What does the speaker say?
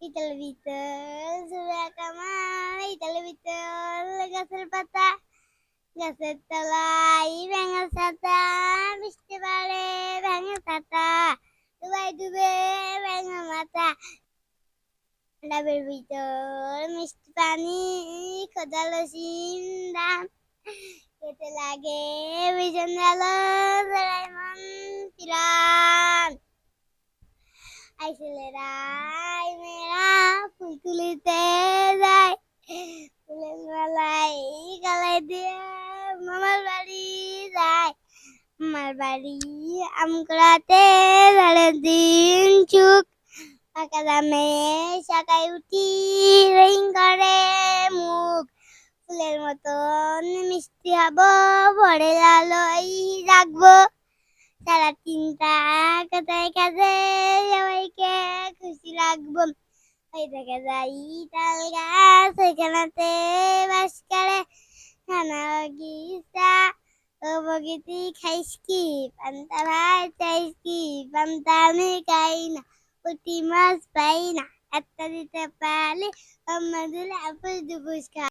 Ital ভিতর সুরা Kamal, Ital ভিতর গাছের পাতা, গাছের তলায় ভেঙা ছাতা, বৃষ্টি পারে ভেঙা ছাতা, ডুবাই ডুবে ভেঙা মাথা, ডাবের ভিতর মিষ্টি পানি, খোঁজালো সিম দাম, খেতে লাগে ভীষণ ভালো, জড়াই মন পিরান। আই ছেলেরা আই মেয়েরা ফুল তুলিতে যায়, ফুলের মালাই গলায় দিয়ে মামার বাড়ি যায়। মামার বাড়ি আম কুড়াতে ধরে দিন চুক, পাকা দামে শাখায় উঠি রিং করে মুখ, ফুলের মতন মিষ্টি হব, ভরে আলোয় রাখবো সারা তিনটা কথায় কাজে, সবাইকে খুশি রাখবো। ওই দেখা যাই তাল গাছ, ওইখানেতে বাস করে খানা বাগিচা, ও বগিতি খাইস কি, পান্তা ভাত চাইস কি, পান্তা আমি খাই না, পুঁটি মাছ পাই না, একটা দিতে পারলে আমাদের আপুস দুপুস খা।